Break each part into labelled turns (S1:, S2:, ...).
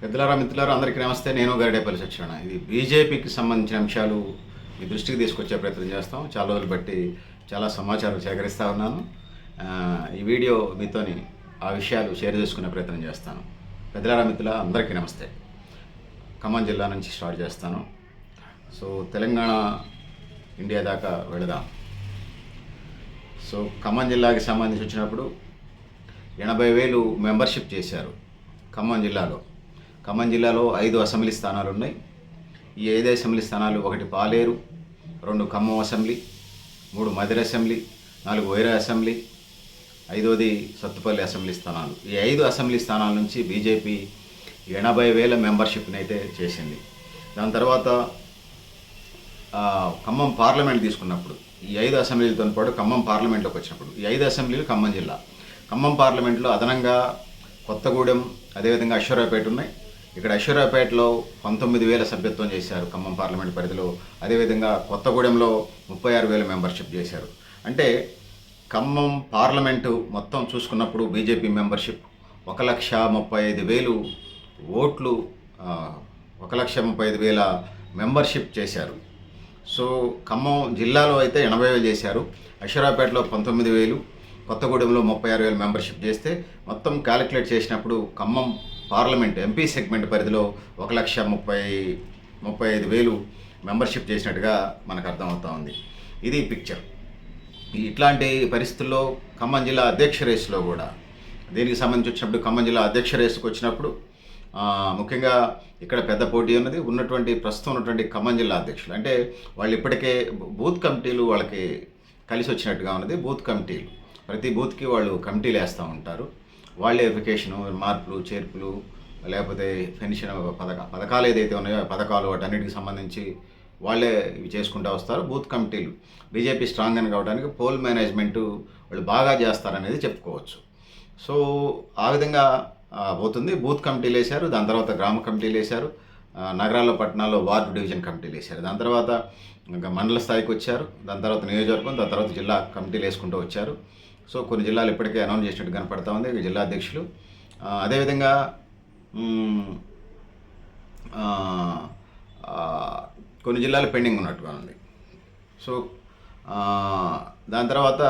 S1: పెద్దలారా మిత్రులారా అందరికీ నమస్తే. నేను గరిడేపల్లి సత్యనారాయణ. ఇది బీజేపీకి సంబంధించిన అంశాలు మీ దృష్టికి తీసుకొచ్చే ప్రయత్నం చేస్తాం. చాలా రోజులు బట్టి చాలా సమాచారం సేకరిస్తూ ఉన్నాను. ఈ వీడియో మీతోని ఆ విషయాలు షేర్ చేసుకునే ప్రయత్నం చేస్తాను. పెద్దలారా మిత్రుల అందరికీ నమస్తే. ఖమ్మం జిల్లా నుంచి స్టార్ట్ చేస్తాను. సో తెలంగాణ ఇండియా దాకా వెళదాం. సో ఖమ్మం జిల్లాకి సంబంధించి వచ్చినప్పుడు 80,000 మెంబర్షిప్ చేశారు ఖమ్మం జిల్లాలో. ఖమ్మం జిల్లాలో 5 అసెంబ్లీ స్థానాలు ఉన్నాయి. ఈ 5 అసెంబ్లీ స్థానాలు 1 Paleru, 2 Khammam assembly, 3 Madhira assembly, 4 Wyra assembly, 5వది సత్తుపల్లి అసెంబ్లీ స్థానాలు. ఈ 5 అసెంబ్లీ స్థానాల నుంచి బీజేపీ 80,000 మెంబర్షిప్ని అయితే చేసింది. దాని తర్వాత ఖమ్మం పార్లమెంట్ తీసుకున్నప్పుడు ఈ 5 అసెంబ్లీలతో పాటు ఖమ్మం పార్లమెంట్లోకి వచ్చినప్పుడు ఈ 5 అసెంబ్లీలు ఖమ్మం జిల్లా. ఖమ్మం పార్లమెంట్లో అదనంగా కొత్తగూడెం, అదేవిధంగా అశ్వరావుపేట ఉన్నాయి. ఇక్కడ అశ్వరావుపేటలో 19,000 సభ్యత్వం చేశారు ఖమ్మం పార్లమెంట్ పరిధిలో. అదేవిధంగా కొత్తగూడెంలో 36,000 మెంబర్షిప్ చేశారు. అంటే ఖమ్మం పార్లమెంటు మొత్తం చూసుకున్నప్పుడు బీజేపీ మెంబర్షిప్ 1,35,000 ఓట్లు, 1,35,000 మెంబర్షిప్ చేశారు. సో ఖమ్మం జిల్లాలో అయితే 80,000 చేశారు. అశ్వరావుపేటలో 19,000, కొత్తగూడెంలో 36,000 మెంబర్షిప్ చేస్తే మొత్తం క్యాలిక్యులేట్ చేసినప్పుడు ఖమ్మం పార్లమెంట్ ఎంపీ సెగ్మెంట్ పరిధిలో 1,35,000 మెంబర్షిప్ చేసినట్టుగా మనకు అర్థమవుతా ఉంది. ఇది పిక్చర్. ఇట్లాంటి పరిస్థితుల్లో ఖమ్మం జిల్లా అధ్యక్ష రేసులో కూడా దీనికి సంబంధించి వచ్చినప్పుడు ఖమ్మం జిల్లా అధ్యక్ష రేసుకు వచ్చినప్పుడు ముఖ్యంగా ఇక్కడ పెద్ద పోటీ ఉన్నటువంటి ప్రస్తుతం ఉన్నటువంటి ఖమ్మం జిల్లా అధ్యక్షులు. అంటే వాళ్ళు ఇప్పటికే బూత్ కమిటీలు వాళ్ళకి కలిసి వచ్చినట్టుగా ఉన్నది. బూత్ కమిటీలు ప్రతి బూత్కి వాళ్ళు కమిటీలు వేస్తూ ఉంటారు. వాళ్ళే ఎఫికేషను, మార్పులు, చేర్పులు, లేకపోతే పెన్షన్ పథకాలు ఏదైతే ఉన్నాయో పథకాలు వాటన్నిటికి సంబంధించి వాళ్ళే ఇవి చేసుకుంటూ వస్తారు. బూత్ కమిటీలు బీజేపీ స్ట్రాంగ్ అని కావడానికి పోల్ మేనేజ్మెంటు వాళ్ళు బాగా చేస్తారనేది చెప్పుకోవచ్చు. సో ఆ విధంగా పోతుంది. బూత్ కమిటీలు వేశారు, దాని తర్వాత గ్రామ కమిటీలు వేశారు, నగరాల్లో పట్టణాల్లో వార్డు డివిజన్ కమిటీలు వేశారు, దాని తర్వాత ఇంకా మండల స్థాయికి వచ్చారు, దాని తర్వాత నియోజకవర్గం, దాని తర్వాత జిల్లా కమిటీలు వేసుకుంటూ వచ్చారు. సో కొన్ని జిల్లాలు ఇప్పటికే అనౌన్స్ చేసినట్టు కనపడతా ఉంది జిల్లా అధ్యక్షులు. అదేవిధంగా కొన్ని జిల్లాలు పెండింగ్ ఉన్నట్టుగా ఉంది. సో దాని తర్వాత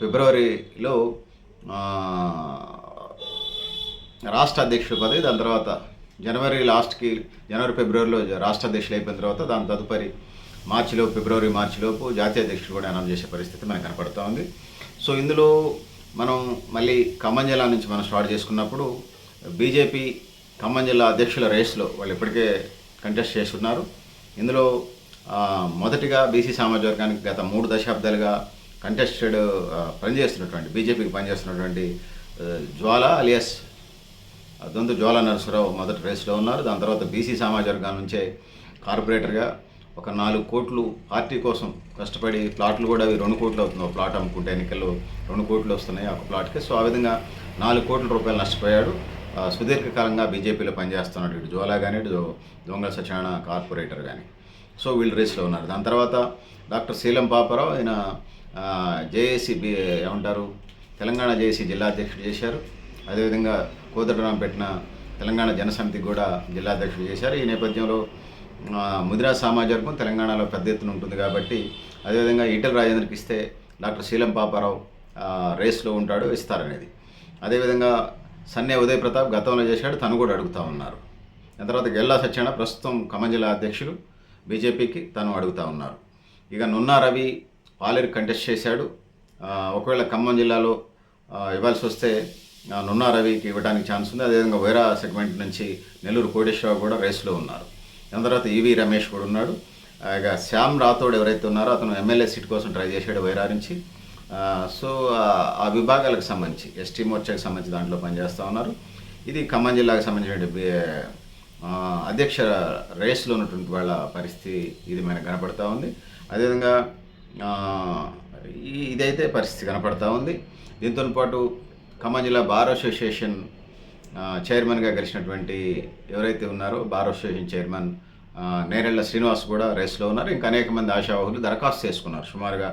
S1: ఫిబ్రవరిలో రాష్ట్ర అధ్యక్షుల పదవి, దాని తర్వాత జనవరి ఫిబ్రవరిలో రాష్ట్ర అధ్యక్షులు అయిపోయిన తర్వాత దాని తదుపరి ఫిబ్రవరి మార్చిలోపు జాతీయ అధ్యక్షులు కూడా అనౌన్స్ చేసే పరిస్థితి మనకు కనపడుతూ ఉంది. సో ఇందులో మనం మళ్ళీ ఖమ్మం జిల్లా నుంచి మనం స్టార్ట్ చేసుకున్నప్పుడు బీజేపీ ఖమ్మం జిల్లా అధ్యక్షుల రేస్లో వాళ్ళు ఇప్పటికే కంటెస్ట్ చేస్తున్నారు. ఇందులో మొదటిగా బీసీ సామాజిక వర్గానికి గత 3 దశాబ్దాలుగా కంటెస్టెడ్ పనిచేస్తున్నటువంటి బీజేపీకి పనిచేస్తున్నటువంటి జ్వాల అలియాస్ దొంతు జ్వాల నరసరావు మొదటి రేస్లో ఉన్నారు. దాని తర్వాత బీసీ సామాజిక వర్గం నుంచే కార్పొరేటర్గా ఒక 4 కోట్లు పార్టీ కోసం కష్టపడి ప్లాట్లు కూడా అవి 2 కోట్లు అవుతుంది. ఒక ప్లాట్ అమ్ముకుంటే ఎన్నికల్లో 2 కోట్లు వస్తున్నాయి ఒక ప్లాట్కి. సో ఆ విధంగా 4 కోట్ల రూపాయలు నష్టపోయాడు. సుదీర్ఘకాలంగా బీజేపీలో పనిచేస్తున్నాడు ఇటు జ్వాలా కానీ ఇటు దొంగల సత్యనారాయణ కార్పొరేటర్ కానీ. సో వీళ్ళు రేస్లో ఉన్నారు. దాని తర్వాత డాక్టర్ శీలం పాపారావు, ఆయన జేఏసీ తెలంగాణ జేఏసీ జిల్లా అధ్యక్షుడు చేశారు. అదేవిధంగా కోదండరాం పెట్టిన తెలంగాణ జనసమితికి కూడా జిల్లా అధ్యక్షుడు చేశారు. ఈ నేపథ్యంలో ముదిరా సామాజిక వర్గం తెలంగాణలో పెద్ద ఎత్తున ఉంటుంది కాబట్టి అదేవిధంగా ఈటెల రాజేంద్రకి ఇస్తే డాక్టర్ శీలం పాపారావు రేస్లో ఉంటాడు, ఇస్తారనేది. అదేవిధంగా సన్నే ఉదయ్ ప్రతాప్ గతంలో చేశాడు, తను కూడా అడుగుతూ ఉన్నారు. దాని తర్వాత గెల్లా సత్యనారాయణ ప్రస్తుతం ఖమ్మం జిల్లా అధ్యక్షులు బీజేపీకి, తను అడుగుతూ ఉన్నారు. ఇక నున్నా రవి పాలేరు కంటెస్ట్ చేశాడు. ఒకవేళ ఖమ్మం జిల్లాలో ఇవ్వాల్సి వస్తే నున్నా రవికి ఇవ్వడానికి ఛాన్స్ ఉంది. అదేవిధంగా వైరా సెగ్మెంట్ నుంచి నెల్లూరు కోటేశ్వరరావు కూడా రేస్లో ఉన్నారు. దాని తర్వాత ఈవి రమేష్ కూడా ఉన్నాడు. ఇక శ్యామ్ రాథోడ్ ఎవరైతే ఉన్నారో అతను ఎమ్మెల్యే సీట్ కోసం ట్రై చేశాడు వైరా నుంచి. సో ఆ విభాగాలకు సంబంధించి ఎస్టీ మోర్చాకి సంబంధించి దాంట్లో పనిచేస్తూ ఉన్నారు. ఇది ఖమ్మం జిల్లాకు సంబంధించిన అధ్యక్ష రేస్లో ఉన్నటువంటి వాళ్ళ పరిస్థితి ఇది మనకు కనపడతా ఉంది. అదేవిధంగా ఇదైతే పరిస్థితి కనపడతా ఉంది. దీంతో పాటు ఖమ్మం జిల్లా బార్ అసోసియేషన్ చైర్మన్గా గెలిచినటువంటి ఎవరైతే ఉన్నారో bar association chairman Nerella Srinivas కూడా రేస్లో ఉన్నారు. ఇంకా అనేక మంది ఆశావాహులు దరఖాస్తు చేసుకున్నారు. సుమారుగా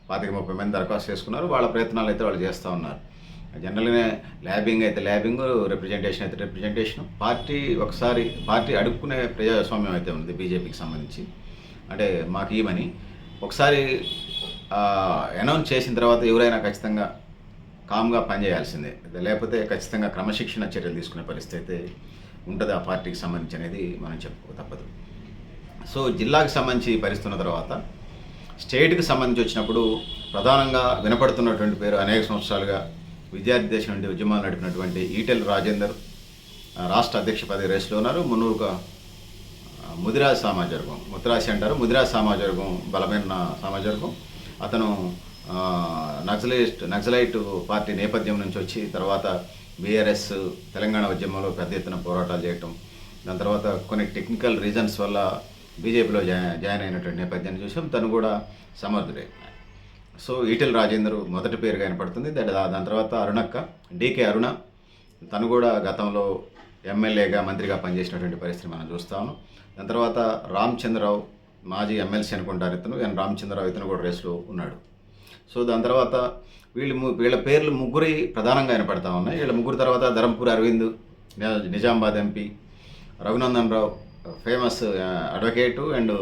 S1: 25-30 మంది దరఖాస్తు చేసుకున్నారు. వాళ్ళ ప్రయత్నాలు అయితే వాళ్ళు చేస్తూ ఉన్నారు. జనరల్గానే ల్యాబింగ్ అయితే ల్యాబింగ్, రిప్రజెంటేషన్ అయితే రిప్రజెంటేషన్. పార్టీ అడుక్కునే ప్రజాస్వామ్యం అయితే ఉంది బీజేపీకి సంబంధించి. అంటే మాకు ఇవ్వమని ఒకసారి అనౌన్స్ చేసిన తర్వాత ఎవరైనా ఖచ్చితంగా కామ్గా పనిచేయాల్సిందే, లేకపోతే ఖచ్చితంగా క్రమశిక్షణ చర్యలు తీసుకునే పరిస్థితి అయితే ఉంటుంది ఆ పార్టీకి సంబంధించి అనేది మనం చెప్పుకో తప్పదు. సో జిల్లాకు సంబంధించి పరిస్థితున్న తర్వాత స్టేట్కి సంబంధించి వచ్చినప్పుడు ప్రధానంగా వినపడుతున్నటువంటి పేరు అనేక సంవత్సరాలుగా విద్యార్థి దశ నుండి ఉద్యమాలు నడిపినటువంటి ఈటెల రాజేందర్ రాష్ట్ర అధ్యక్ష పదవి రేసులో ఉన్నారు. మున్నూరుగా ముదిరాజ్ సామాజికవర్గం, ముత్రాసి అంటారు, ముదిరాజ్ సామాజికవర్గం బలమైన సామాజికవర్గం. అతను నక్సలైట్ పార్టీ నేపథ్యం నుంచి వచ్చి తర్వాత బీఆర్ఎస్ తెలంగాణ ఉద్యమంలో పెద్ద ఎత్తున పోరాటాలు చేయటం, దాని తర్వాత కొన్ని టెక్నికల్ రీజన్స్ వల్ల బీజేపీలో జాయిన్ అయినటువంటి నేపథ్యాన్ని చూసాం. తను కూడా సమర్థుడే. సో ఈటెల రాజేందర్ మొదటి పేరుగా వినపడుతుంది. దాని తర్వాత అరుణక్క, డీకే అరుణ, తను కూడా గతంలో ఎమ్మెల్యేగా మంత్రిగా పనిచేసినటువంటి పరిస్థితి మనం చూస్తాము. దాని తర్వాత రామచంద్రరావు, మాజీ ఎమ్మెల్సీ అనుకుంటారు ఇతను, రామచంద్రరావు ఇతను కూడా రేసులో ఉన్నాడు. సో దాని తర్వాత వీళ్ళ పేర్లు ముగ్గురి ప్రధానంగా వినపడతా ఉన్నాయి. వీళ్ళ ముగ్గురు తర్వాత Dharampur Arvind, Nizamabad MP, Raghunandan Rao famous advocate and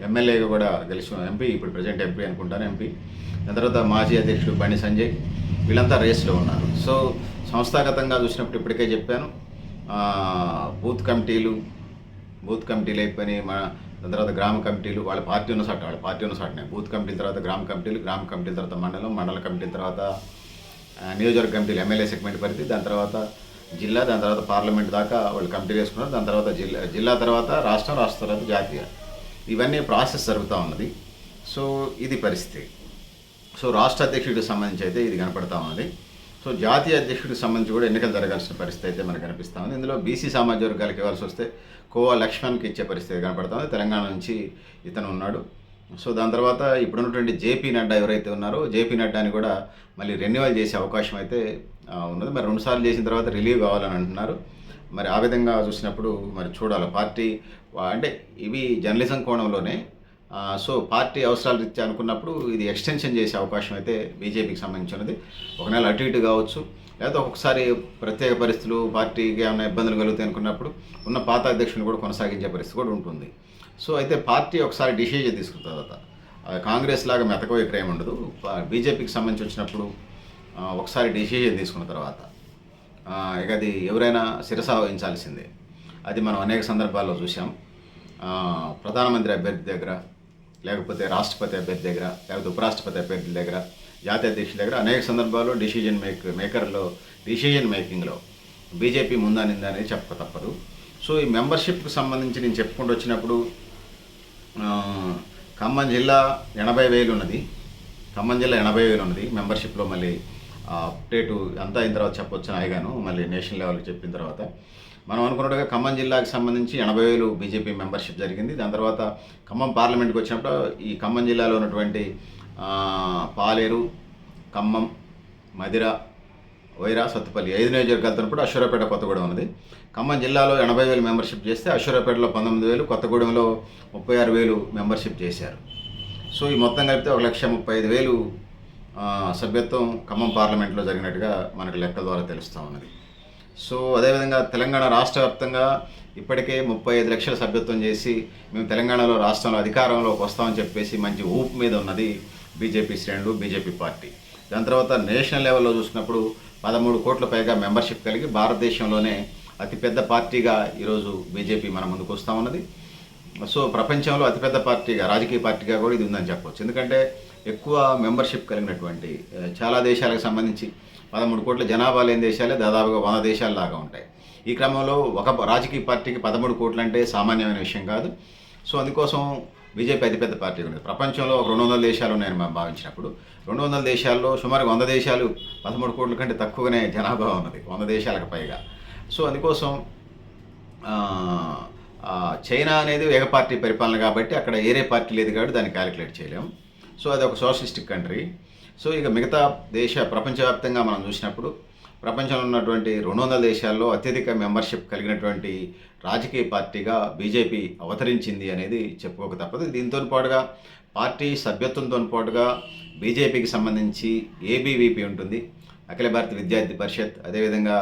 S1: ఎమ్మెల్యేగా కూడా గెలిచిన ఎంపీ, ఇప్పుడు ప్రజెంట్ ఎంపీ అనుకుంటాను ఎంపీ. దాని తర్వాత మాజీ అధ్యక్షుడు బండి సంజయ్, వీళ్ళంతా రేస్లో ఉన్నారు. సో సంస్థాగతంగా చూసినప్పుడు ఇప్పటికే చెప్పాను, బూత్ కమిటీలు అయిపోయినాయి. దాని తర్వాత గ్రామ కమిటీలు, వాళ్ళ పార్టీ ఉన్న సాటనే బూత్ కమిటీల తర్వాత గ్రామ కమిటీల తర్వాత మండల కమిటీల తర్వాత నియోజకవర్గ కమిటీలు, ఎమ్మెల్యే సెగ్మెంట్ పరిధి, దాని తర్వాత జిల్లా, దాని తర్వాత పార్లమెంట్ దాకా వాళ్ళు కమిటీలు వేసుకున్నారు. దాని తర్వాత జిల్లా తర్వాత రాష్ట్రం తర్వాత జాతీయ, ఇవన్నీ ప్రాసెస్ జరుగుతూ ఉన్నది. సో ఇది పరిస్థితి. సో రాష్ట్ర అధ్యక్షుడికి సంబంధించి అయితే ఇది కనపడతా ఉన్నది. సో జాతీయ అధ్యక్షుడికి సంబంధించి కూడా ఎన్నికలు జరగాల్సిన పరిస్థితి అయితే మనకు కనిపిస్తూ ఉంది. ఇందులో బీసీ సామాజిక వర్గాలకు ఇవ్వాల్సి వస్తే కోవా లక్ష్మణ్కి ఇచ్చే పరిస్థితి కనపడుతుంది. తెలంగాణ నుంచి ఇతను ఉన్నాడు. సో దాని తర్వాత ఇప్పుడున్నటువంటి జేపీ నడ్డా ఎవరైతే ఉన్నారో, జేపీ నడ్డాని కూడా మళ్ళీ రెన్యువల్ చేసే అవకాశం అయితే ఉన్నది. మరి 2 సార్లు చేసిన తర్వాత రిలీవ్ కావాలని అంటున్నారు. మరి ఆ విధంగా చూసినప్పుడు మరి చూడాలి. పార్టీ అంటే ఇవి జర్నలిజం కోణంలోనే. సో పార్టీ అవసరాలు రీత్యా అనుకున్నప్పుడు ఇది ఎక్స్టెన్షన్ చేసే అవకాశం అయితే బీజేపీకి సంబంధించినది. ఒక నెల అటు ఇటు కావచ్చు, లేకపోతే ఒక్కొక్కసారి ప్రత్యేక పరిస్థితులు పార్టీకి ఏమైనా ఇబ్బందులు కలుగుతాయి అనుకున్నప్పుడు ఉన్న పాత అధ్యక్షుని కూడా కొనసాగించే పరిస్థితి కూడా ఉంటుంది. సో అయితే పార్టీ ఒకసారి డిసిజన్ తీసుకున్న తర్వాత కాంగ్రెస్ లాగా మెతక విక్రయం ఉండదు. బీజేపీకి సంబంధించి వచ్చినప్పుడు ఒకసారి డిసిజన్ తీసుకున్న తర్వాత ఇక అది ఎవరైనా శిరస వహించాల్సిందే. అది మనం అనేక సందర్భాల్లో చూసాం. ప్రధానమంత్రి అభ్యర్థి దగ్గర, లేకపోతే రాష్ట్రపతి అభ్యర్థి దగ్గర, లేకపోతే ఉపరాష్ట్రపతి అభ్యర్థుల దగ్గర, జాతీయ అధ్యక్షుల దగ్గర అనేక సందర్భాల్లో డిసిజన్ మేకింగ్లో బీజేపీ ముందానింది అనేది చెప్పక తప్పదు. సో ఈ మెంబర్షిప్కి సంబంధించి నేను చెప్పుకుంటూ వచ్చినప్పుడు ఖమ్మం జిల్లా 80,000 ఉన్నది. మెంబర్షిప్లో మళ్ళీ అప్డేటు అంతా అయిన తర్వాత చెప్పొచ్చు అయ్యాను. మళ్ళీ నేషనల్ లెవెల్కి చెప్పిన తర్వాత మనం అనుకున్నట్టుగా ఖమ్మం జిల్లాకు సంబంధించి 80,000 బీజేపీ మెంబర్షిప్ జరిగింది. దాని తర్వాత ఖమ్మం పార్లమెంట్కి వచ్చినప్పుడు ఈ ఖమ్మం జిల్లాలో ఉన్నటువంటి పాలేరు, ఖమ్మం, మదిర, వైరా, సత్తుపల్లి 5 నియోజకవర్గాలతో అశ్వరాపేట, కొత్తగూడెం ఉన్నది. ఖమ్మం జిల్లాలో 80,000 మెంబర్షిప్ చేస్తే అశ్వరాపేటలో 19,000, కొత్తగూడెంలో 36,000 మెంబర్షిప్ చేశారు. సో ఈ మొత్తం కలిపితే 1,35,000 సభ్యత్వం ఖమ్మం పార్లమెంట్లో జరిగినట్టుగా మనకు లెక్కల ద్వారా తెలుస్తూ ఉన్నది. సో అదేవిధంగా తెలంగాణ రాష్ట్ర వ్యాప్తంగా ఇప్పటికే 35 లక్షల సభ్యత్వం చేసి మేము తెలంగాణలో రాష్ట్రంలో అధికారంలోకి వస్తామని చెప్పేసి మంచి ఊపు మీద ఉన్నది బీజేపీ శ్రేణులు, బీజేపీ పార్టీ. దాని తర్వాత నేషనల్ లెవెల్లో చూసినప్పుడు 13 కోట్ల పైగా మెంబర్షిప్ కలిగి భారతదేశంలోనే అతిపెద్ద పార్టీగా ఈరోజు బీజేపీ మన ముందుకు వస్తూ ఉన్నది. సో ప్రపంచంలో అతిపెద్ద పార్టీగా, రాజకీయ పార్టీగా కూడా ఇది ఉందని చెప్పవచ్చు. ఎందుకంటే ఎక్కువ మెంబర్షిప్ కలిగినటువంటి చాలా దేశాలకు సంబంధించి 13 కోట్ల జనాభా లేని దేశాలే దాదాపుగా 100 దేశాల లాగా ఉంటాయి. ఈ క్రమంలో ఒక రాజకీయ పార్టీకి 13 కోట్లు అంటే సామాన్యమైన విషయం కాదు. సో అందుకోసం బీజేపీ అతిపెద్ద పార్టీ ఉంది. ప్రపంచంలో ఒక 200 దేశాలు ఉన్నాయని మనం భావించినప్పుడు 200 దేశాల్లో సుమారు 100 దేశాలు 13 కోట్ల కంటే తక్కువగానే జనాభా ఉన్నది, 100 దేశాలకు పైగా. సో అందుకోసం చైనా అనేది ఏక పార్టీ పరిపాలన కాబట్టి అక్కడ ఏరే పార్టీ లేదు కాబట్టి దాన్ని క్యాలిక్యులేట్ చేయలేం. సో అది ఒక సోషలిస్టిక్ కంట్రీ. సో ఇక మిగతా ప్రపంచవ్యాప్తంగా మనం చూసినప్పుడు ప్రపంచంలో ఉన్నటువంటి 200 దేశాల్లో అత్యధిక మెంబర్షిప్ కలిగినటువంటి రాజకీయ పార్టీగా బీజేపీ అవతరించింది అనేది చెప్పుకోక తప్పదు. దీంతో పాటుగా పార్టీ సభ్యత్వంతో పాటుగా బీజేపీకి సంబంధించి ఏబీవీపీ ఉంటుంది, అఖిల భారత విద్యార్థి పరిషత్, అదేవిధంగా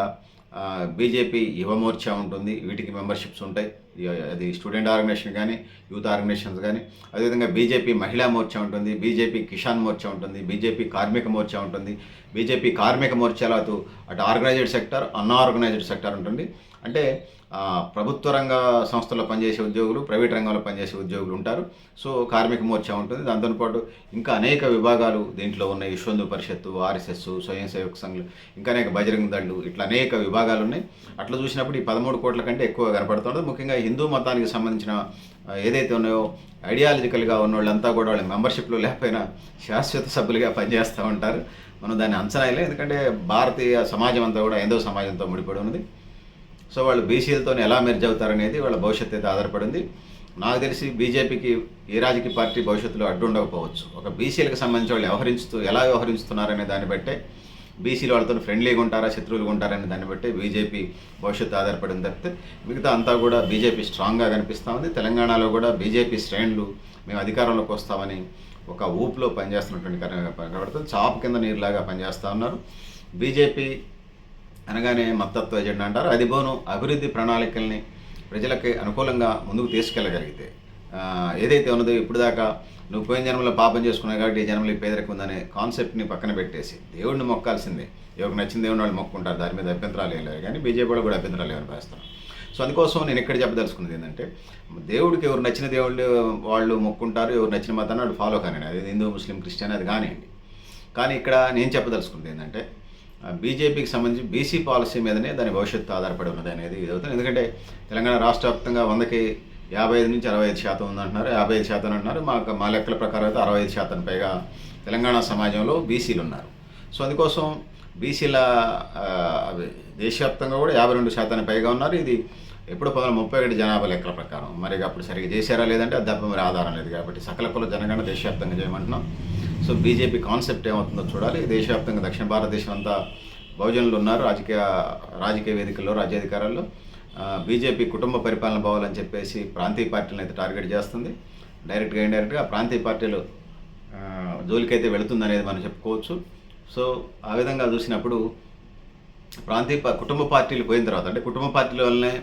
S1: బీజేపీ యువ మోర్చా ఉంటుంది. వీటికి మెంబర్షిప్స్ ఉంటాయి. అది స్టూడెంట్ ఆర్గనైజేషన్ కానీ, యూత్ ఆర్గనైజేషన్స్ కానీ. అదేవిధంగా బీజేపీ మహిళా మోర్చా ఉంటుంది, బీజేపీ కిసాన్ మోర్చా ఉంటుంది, బీజేపీ కార్మిక మోర్చా ఉంటుంది. బీజేపీ కార్మిక మోర్చాలో అటు ఆర్గనైజ్డ్ సెక్టర్, అన్ఆర్గనైజ్డ్ సెక్టర్ ఉంటుంది. అంటే ప్రభుత్వ రంగ సంస్థల్లో పనిచేసే ఉద్యోగులు, ప్రైవేట్ రంగంలో పనిచేసే ఉద్యోగులు ఉంటారు. సో కార్మిక మోర్చా ఉంటుంది. దాంతోపాటు ఇంకా అనేక విభాగాలు దీంట్లో ఉన్నాయి. విశ్వ పరిషత్తు, ఆర్ఎస్ఎస్, స్వయం సేవక సంఘాలు, ఇంకా అనేక బజరంగ దళ్ళు, ఇట్లా అనేక విభాగాలు ఉన్నాయి. అట్లా చూసినప్పుడు ఈ 13 కోట్ల కంటే ఎక్కువ కనపడుతుంది. ముఖ్యంగా హిందూ మతానికి సంబంధించిన ఏదైతే ఉన్నాయో ఐడియాలజికల్గా ఉన్న వాళ్ళంతా కూడా వాళ్ళ మెంబర్షిప్లో లేకపోయినా శాశ్వత సభ్యులుగా పనిచేస్తూ ఉంటారు. మనం దాన్ని అంచనా వేయలేం. ఎందుకంటే భారతీయ సమాజం అంతా కూడా హైందవ సమాజంతో ముడిపడి ఉన్నది. సో వాళ్ళు బీసీలతో ఎలా మెర్జ్ అవుతారనేది వాళ్ళ భవిష్యత్తు అయితే ఆధారపడింది. నాకు తెలిసి బీజేపీకి ఏ రాజకీయ పార్టీ భవిష్యత్తులో అడ్డు ఉండకపోవచ్చు. ఒక బీసీలకు సంబంధించి వాళ్ళు ఎలా వ్యవహరిస్తున్నారనే దాన్ని బట్టే బీసీలు వాళ్ళతో ఫ్రెండ్లీగా ఉంటారా, శత్రువులుగా ఉంటారనే దాన్ని బట్టి బీజేపీ భవిష్యత్తు ఆధారపడిన తప్పితే మిగతా అంతా కూడా బీజేపీ స్ట్రాంగ్గా కనిపిస్తూ ఉంది. తెలంగాణలో కూడా బీజేపీ శ్రేణులు మేము అధికారంలోకి వస్తామని ఒక ఊపులో పనిచేస్తున్నటువంటి కనబడుతుంది. చాపు కింద నీరులాగా పనిచేస్తూ ఉన్నారు. బీజేపీ అనగానే మతత్వ ఎజెండా అంటారు. అది పోను అభివృద్ధి ప్రణాళికల్ని ప్రజలకి అనుకూలంగా ముందుకు తీసుకెళ్ళగలిగితే ఏదైతే ఉన్నదో ఇప్పుడు దాకా నువ్వు పోయిన జన్మలో పాపం చేసుకున్నావు కాబట్టి ఈ జన్మలో ఈ పేదరికం ఉందనే కాన్సెప్ట్ని పక్కన పెట్టేసి దేవుడిని మొక్కాల్సిందే. ఎవరికి నచ్చిన దేవుడిని వాళ్ళు మొక్కుంటారు, దాని మీద అభ్యంతరాలు ఏం లేవు. కానీ బీజేపీ వాళ్ళు కూడా అభ్యంతరాలు ఏమని భావిస్తారు. సో అందుకోసం నేను ఇక్కడ చెప్పదలుచుకున్నది ఏంటంటే, దేవుడికి ఎవరు నచ్చిన దేవుళ్ళు వాళ్ళు మొక్కుంటారు, ఎవరు నచ్చిన మతాన్ని వాళ్ళు ఫాలో కానివ్వండి, అది హిందూ, ముస్లిం, క్రిస్టియన్ అది కానివ్వండి. కానీ ఇక్కడ నేను చెప్పదలుచుకున్నది ఏంటంటే, బీజేపీకి సంబంధించి బీసీ పాలసీ మీదనే దాని భవిష్యత్తు ఆధారపడి ఉన్నది అనేది ఇది అవుతుంది. ఎందుకంటే తెలంగాణ రాష్ట్ర వ్యాప్తంగా 100కి 55 నుంచి 65% ఉందంటున్నారు, 55% అంటున్నారు. మా లెక్కల ప్రకారం అయితే 65% పైగా తెలంగాణ సమాజంలో బీసీలు ఉన్నారు. సో అందుకోసం బీసీల దేశవ్యాప్తంగా కూడా 52% పైగా ఉన్నారు. ఇది ఎప్పుడు 1931 జనాభా లెక్కల ప్రకారం. మరి అప్పుడు సరిగ్గా చేశారా లేదంటే అది తప్ప మరి ఆధారం లేదు. కాబట్టి సకల కుల జనగణన దేశవ్యాప్తంగా చేయమంటున్నాం. సో బీజేపీ కాన్సెప్ట్ ఏమవుతుందో చూడాలి. దేశవ్యాప్తంగా దక్షిణ భారతదేశం అంతా బహుజనులు ఉన్నారు రాజకీయ వేదికల్లో, రాజ్యాధికారాల్లో. బీజేపీ కుటుంబ పరిపాలన పోవాలని చెప్పేసి ప్రాంతీయ పార్టీలను అయితే టార్గెట్ చేస్తుంది. డైరెక్ట్గా ఇండైరెక్ట్గా ప్రాంతీయ పార్టీలు జోలికైతే వెళుతుందనేది మనం చెప్పుకోవచ్చు. సో ఆ విధంగా చూసినప్పుడు కుటుంబ పార్టీలు పోయిన తర్వాత, అంటే కుటుంబ పార్టీల వల్లనే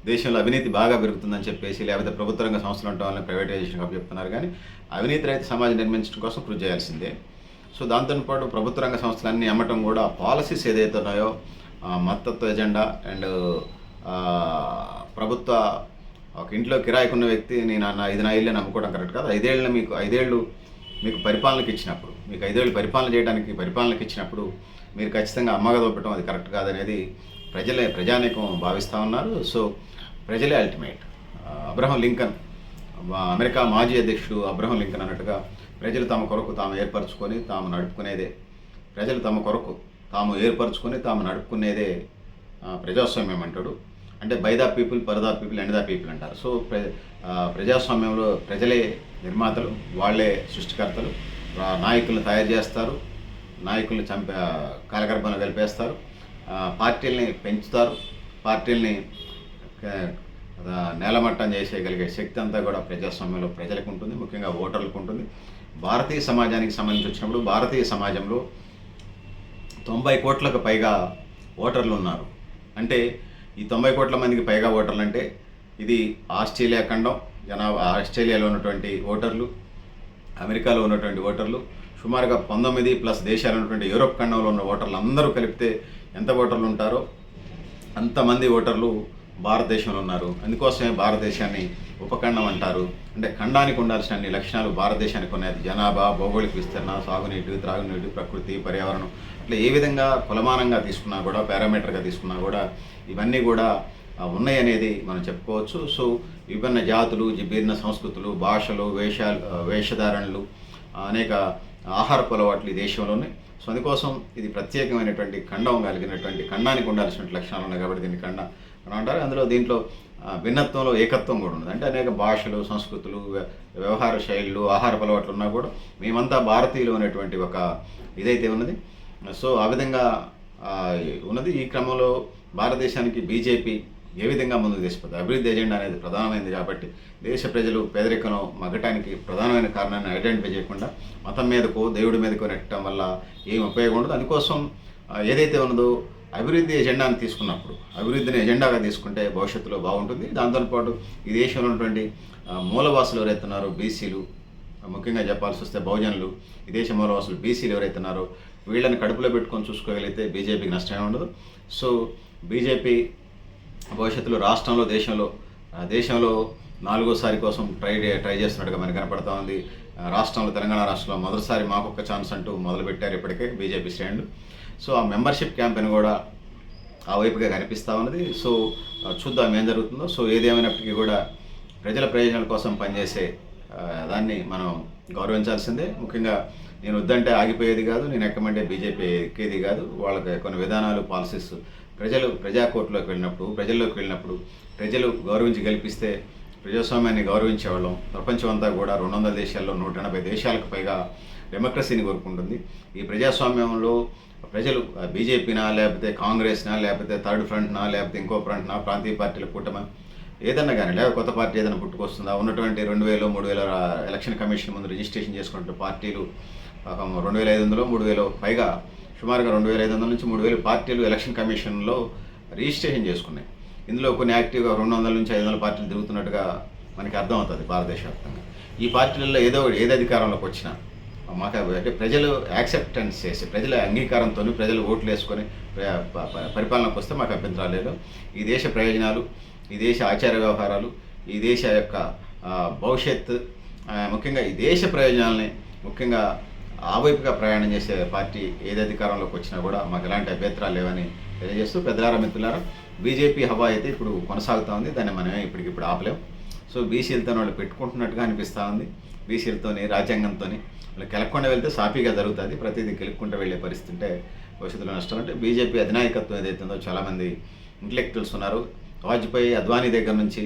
S1: దేశంలో అవినీతి బాగా పెరుగుతుందని చెప్పేసి, లేకపోతే ప్రభుత్వ రంగ సంస్థలు ఉండటం వల్ల ప్రైవేటైజేషన్ అవి చెప్తున్నారు. కానీ అవినీతి రహిత సమాజం నిర్మించడం కోసం కృషి చేయాల్సిందే. సో దాంతోపాటు ప్రభుత్వ రంగ సంస్థలన్నీ అమ్మటం కూడా పాలసీస్ ఏదైతే ఉన్నాయో మతత్వ ఎజెండా అండ్ ప్రభుత్వ ఒక ఇంట్లో కిరాయికున్న వ్యక్తి ఇది నా ఇల్లు నమ్ముకోవడం కరెక్ట్ కాదు. 5 ఏళ్ళు మీకు పరిపాలనకి ఇచ్చినప్పుడు, మీకు 5 ఏళ్ళు పరిపాలన చేయడానికి పరిపాలనకి ఇచ్చినప్పుడు మీరు ఖచ్చితంగా అమ్మగా దొబ్బటం అది కరెక్ట్ కాదనేది ప్రజానీకం భావిస్తూ ఉన్నారు. సో ప్రజలే అల్టిమేట్. అబ్రహం లింకన్, అమెరికా మాజీ అధ్యక్షుడు అబ్రహం లింకన్ అన్నట్టుగా ప్రజలు తమ కొరకు తాము ఏర్పరచుకొని తాము నడుపుకునేదే, ప్రజలు తమ కొరకు తాము ఏర్పరచుకొని తాము నడుపుకునేదే ప్రజాస్వామ్యం అంటాడు. అంటే by the people, for the people, and the people అంటారు. సో ప్రజాస్వామ్యంలో ప్రజలే నిర్మాతలు, వాళ్ళే సృష్టికర్తలు. నాయకులను తయారు చేస్తారు, నాయకుల్ని కాలగర్భంలో కలిపేస్తారు, పార్టీల్ని పెంచుతారు, పార్టీల్ని నేలమట్టం చేసేయగలిగే శక్తి అంతా కూడా ప్రజాస్వామ్యంలో ప్రజలకు ఉంటుంది, ముఖ్యంగా ఓటర్లకు ఉంటుంది. భారతీయ సమాజానికి సంబంధించి వచ్చినప్పుడు భారతీయ సమాజంలో 90 కోట్లకు పైగా ఓటర్లు ఉన్నారు. అంటే ఈ 90 కోట్ల మందికి పైగా ఓటర్లు అంటే ఇది ఆస్ట్రేలియా ఖండం ఆస్ట్రేలియాలో ఉన్నటువంటి ఓటర్లు, అమెరికాలో ఉన్నటువంటి ఓటర్లు, సుమారుగా 19+ దేశాలు ఉన్నటువంటి యూరోప్ ఖండంలో ఉన్న ఓటర్లు అందరూ కలిపితే ఎంత ఓటర్లు ఉంటారో అంతమంది ఓటర్లు భారతదేశంలో ఉన్నారు. అందుకోసమే భారతదేశాన్ని ఉపఖండం అంటారు. అంటే ఖండానికి ఉండాల్సిన అన్ని లక్షణాలు భారతదేశానికి ఉన్నాయి. జనాభా, భౌగోళిక విస్తరణ, సాగునీటి, త్రాగునీటి, ప్రకృతి, పర్యావరణం, అట్లా ఏ విధంగా కొలమానంగా తీసుకున్నా కూడా, పారామీటర్గా తీసుకున్నా కూడా ఇవన్నీ కూడా ఉన్నాయి అనేది మనం చెప్పుకోవచ్చు. సో విభిన్న జాతులు, విభిన్న సంస్కృతులు, భాషలు, వేషధారణలు, అనేక ఆహారపు అలవాట్లు ఈ దేశంలో ఉన్నాయి. సో అందుకోసం ఇది ప్రత్యేకమైనటువంటి ఖండం కలిగినటువంటి, ఖండానికి ఉండాల్సినటువంటి లక్షణాలు ఉన్నాయి కాబట్టి దీన్ని ఖండం అంటారు. దీంట్లో భిన్నత్వంలో ఏకత్వం కూడా ఉంది. అంటే అనేక భాషలు, సంస్కృతులు, వ్యవహార శైలులు, ఆహారపు అలవాట్లు ఉన్నా కూడా మేమంతా భారతీయులు అనేటువంటి ఒక ఇదైతే ఉన్నది. సో ఆ విధంగా ఉన్నది. ఈ క్రమంలో భారతదేశానికి బీజేపీ ఏ విధంగా ముందుకు తీసుకుపోతుంది. అభివృద్ధి ఎజెండా అనేది ప్రధానమైనది కాబట్టి దేశ ప్రజలు పేదరికం మగ్గటానికి ప్రధానమైన కారణాన్ని ఐడెంటిఫై చేయకుండా మతం మీదకో దేవుడి మీదకో నెట్టడం వల్ల ఏం ఉపయోగం ఉండదు. అందుకోసం ఏదైతే ఉన్నదో అభివృద్ధి ఎజెండాను తీసుకున్నప్పుడు అభివృద్ధిని ఎజెండాగా తీసుకుంటే భవిష్యత్తులో బాగుంటుంది. దాంతోపాటు ఈ దేశంలో ఉన్నటువంటి మూలవాసులు ఎవరైతే ఉన్నారో బీసీలు, ముఖ్యంగా చెప్పాల్సి వస్తే బహుజనులు, ఈ దేశ మూలవాసులు బీసీలు ఎవరైతే ఉన్నారో వీళ్ళని కడుపులో పెట్టుకొని చూసుకోగలిగితే బీజేపీకి నష్టమే ఉండదు. సో బీజేపీ భవిష్యత్తులో రాష్ట్రంలో దేశంలో నాలుగోసారి కోసం ట్రై చేస్తున్నట్టుగా మనకు కనపడతా ఉంది. రాష్ట్రంలో తెలంగాణ రాష్ట్రంలో మొదటిసారి మాకొక్క ఛాన్స్ అంటూ మొదలుపెట్టారు ఇప్పటికే బీజేపీ శ్రేణులు. సో ఆ మెంబర్షిప్ క్యాంపెయిన్ కూడా ఆ వైపుగా కనిపిస్తూ ఉన్నది. సో చూద్దాం ఏం జరుగుతుందో. సో ఏదేమైనప్పటికీ కూడా ప్రజల ప్రయోజనాల కోసం పనిచేసే దాన్ని మనం గౌరవించాల్సిందే. ముఖ్యంగా నేను వద్దంటే ఆగిపోయేది కాదు, నేను ఎక్కమంటే బీజేపీ ఎక్కేది కాదు. వాళ్ళకి కొన్ని విధానాలు, పాలసీస్ ప్రజాకోర్టులోకి వెళ్ళినప్పుడు, ప్రజల్లోకి వెళ్ళినప్పుడు ప్రజలు గౌరవించి గెలిపిస్తే ప్రజాస్వామ్యాన్ని గౌరవించేవాళ్ళం. ప్రపంచం అంతా కూడా 200 దేశాల్లో 180 దేశాలకు పైగా డెమోక్రసీని కోరుకుంటుంది. ఈ ప్రజాస్వామ్యంలో ప్రజలు బీజేపీనా, లేకపోతే కాంగ్రెస్నా, లేకపోతే థర్డ్ ఫ్రంట్నా, లేకపోతే ఇంకో ఫ్రంట్నా, ప్రాంతీయ పార్టీల కూటమి ఏదన్నా కానీ, లేదా కొత్త పార్టీ ఏదైనా పుట్టుకొస్తుందా, ఉన్నటువంటి 2000, 3000 ఎలక్షన్ కమిషన్ ముందు రిజిస్ట్రేషన్ చేసుకున్న పార్టీలు 2500, 3000 పైగా, సుమారుగా 2500 నుంచి 3000 పార్టీలు ఎలక్షన్ కమిషన్లో రిజిస్ట్రేషన్ చేసుకున్నాయి. ఇందులో కొన్ని యాక్టివ్గా 200 నుంచి 500 పార్టీలు తిరుగుతున్నట్టుగా మనకి అర్థమవుతుంది భారతదేశవ్యాప్తంగా. ఈ పార్టీలలో ఏది అధికారంలోకి వచ్చినా మాకు అంటే ప్రజలు యాక్సెప్టెన్స్ చేసి, ప్రజల అంగీకారంతో ప్రజలు ఓట్లు వేసుకొని పరిపాలనకు వస్తే మాకు అభ్యంతరాలు లేదు. ఈ దేశ ప్రయోజనాలు, ఈ దేశ ఆచార వ్యవహారాలు, ఈ దేశ యొక్క భవిష్యత్తు, ముఖ్యంగా ఈ దేశ ప్రయోజనాలని ముఖ్యంగా ఆ వైపుగా ప్రయాణం చేసే పార్టీ ఏది అధికారంలోకి వచ్చినా కూడా మాకు ఎలాంటి అభ్యంతరాలు లేవని తెలియజేస్తూ, పెద్దలారా మిత్రులారా, బీజేపీ హవా అయితే ఇప్పుడు కొనసాగుతూ ఉంది. దాన్ని మనమే ఇప్పటికిప్పుడు ఆపలేం. సో బీసీలతో వాళ్ళు పెట్టుకుంటున్నట్టుగా అనిపిస్తూ ఉంది. బీసీలతోని, రాజ్యాంగంతో వాళ్ళు కెలక్కుండా వెళ్తే సాఫీగా జరుగుతుంది. ప్రతిదీ కెలుక్కుంటూ వెళ్ళే పరిస్థితి ఉంటే భవిష్యత్తులో నష్టం. అంటే బీజేపీ అధినాయకత్వం ఏదైతే ఉందో చాలామంది ఇంటలెక్చువల్స్ ఉన్నారు. వాజ్పేయి, అద్వానీ దగ్గర నుంచి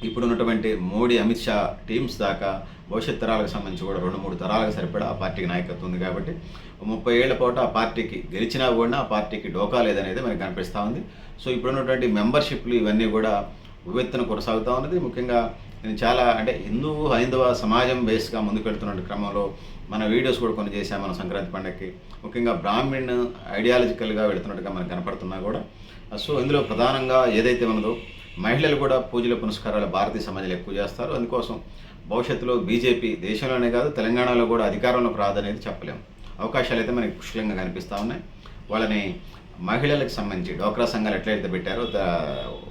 S1: ఇప్పుడున్నటువంటి మోడీ, అమిత్ షా టీమ్స్ దాకా భవిష్యత్ తరాలకు సంబంధించి కూడా 2-3 తరాలకు సరిపడా ఆ పార్టీకి నాయకత్వం ఉంది. కాబట్టి 30 ఏళ్ల పాటు ఆ పార్టీకి గెలిచినా కూడా ఆ పార్టీకి డోకా లేదనేది మనకు కనిపిస్తూ ఉంది. సో ఇప్పుడున్నటువంటి మెంబర్షిప్లు ఇవన్నీ కూడా ఉవ్వెత్తున కొనసాగుతూ ఉన్నది. ముఖ్యంగా నేను చాలా అంటే హైందవ సమాజం బేస్గా ముందుకెళ్తున్న క్రమంలో మన వీడియోస్ కూడా కొన్ని చేశాం మన సంక్రాంతి పండుగకి. ముఖ్యంగా బ్రాహ్మణ్ ఐడియాలజికల్గా వెళుతున్నట్టుగా మనకు కనపడుతున్నా కూడా. సో ఇందులో ప్రధానంగా ఏదైతే ఉన్నదో మహిళలు కూడా పూజల పునస్కారాలు భారతీయ సమాజంలో ఎక్కువ చేస్తారు. అందుకోసం భవిష్యత్తులో బీజేపీ దేశంలోనే కాదు తెలంగాణలో కూడా అధికారంలోకి రాదనేది చెప్పలేము. అవకాశాలు అయితే మనకి పుష్కలంగా కనిపిస్తూ ఉన్నాయి. వాళ్ళని మహిళలకు సంబంధించి డోక్రా సంఘాలు ఎట్లయితే పెట్టారో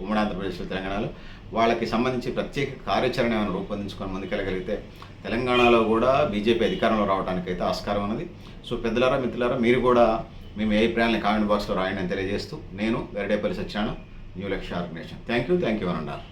S1: ఉమ్మడి ఆంధ్రప్రదేశ్లో, తెలంగాణలో వాళ్ళకి సంబంధించి ప్రత్యేక కార్యాచరణ ఏమైనా రూపొందించుకొని ముందుకెళ్ళగలిగితే తెలంగాణలో కూడా బీజేపీ అధికారంలో రావడానికి అయితే ఆస్కారం ఉన్నది. సో పెద్దలారా, మిత్రులారా, మీరు కూడా మేము ఏ అభిప్రాయాలని కామెంట్ బాక్స్లో రాయండి అని తెలియజేస్తూ, నేను గరిడేపల్లి సత్యనారాయణ, న్యూ లక్ష్య ఆర్గనైజేషన్. థ్యాంక్ యూ అని అన్నారు.